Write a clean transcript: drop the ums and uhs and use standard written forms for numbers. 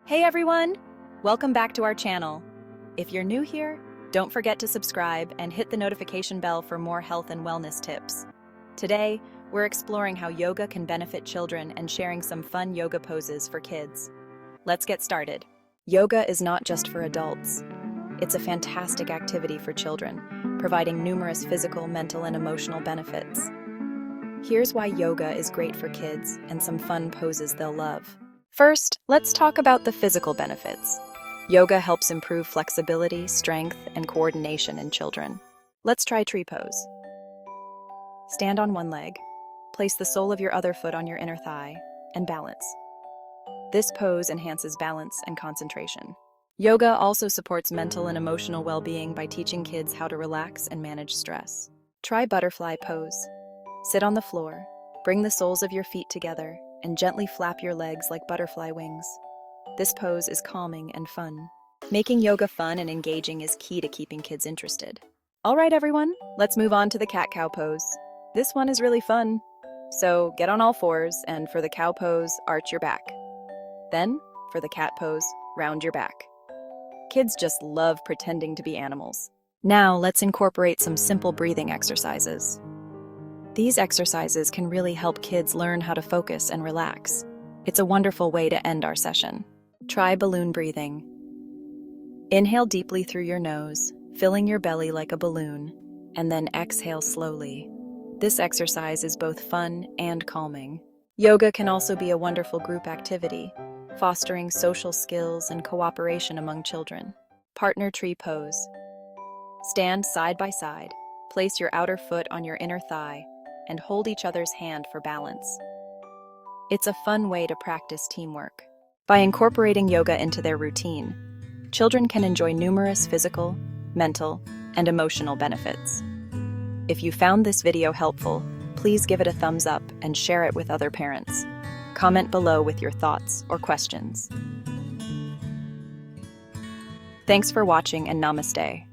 Hey everyone! Welcome back to our channel. If you're new here, don't forget to subscribe and hit the notification bell for more health and wellness tips. Today, we're exploring how yoga can benefit children and sharing some fun yoga poses for kids. Let's get started. Yoga is not just for adults. It's a fantastic activity for children, providing numerous physical, mental, and emotional benefits. Here's why yoga is great for kids and some fun poses they'll love. First, let's talk about the physical benefits. Yoga helps improve flexibility, strength, and coordination in children. Let's try tree pose. Stand on one leg, place the sole of your other foot on your inner thigh, and balance. This pose enhances balance and concentration. Yoga also supports mental and emotional well-being by teaching kids how to relax and manage stress. Try butterfly pose. Sit on the floor, bring the soles of your feet together, and gently flap your legs like butterfly wings. This pose is calming and fun. Making yoga fun and engaging is key to keeping kids interested. All right, everyone, let's move on to the cat-cow pose. This one is really fun. So get on all fours, and for the cow pose, arch your back. Then, for the cat pose, round your back. Kids just love pretending to be animals. Now, let's incorporate some simple breathing exercises. These exercises can really help kids learn how to focus and relax. It's a wonderful way to end our session. Try balloon breathing. Inhale deeply through your nose, filling your belly like a balloon, and then exhale slowly. This exercise is both fun and calming. Yoga can also be a wonderful group activity, fostering social skills and cooperation among children. Partner tree pose. Stand side by side, place your outer foot on your inner thigh, and hold each other's hand for balance. It's a fun way to practice teamwork. By incorporating yoga into their routine, children can enjoy numerous physical, mental, and emotional benefits. If you found this video helpful, please give it a thumbs up and share it with other parents. Comment below with your thoughts or questions. Thanks for watching, and namaste.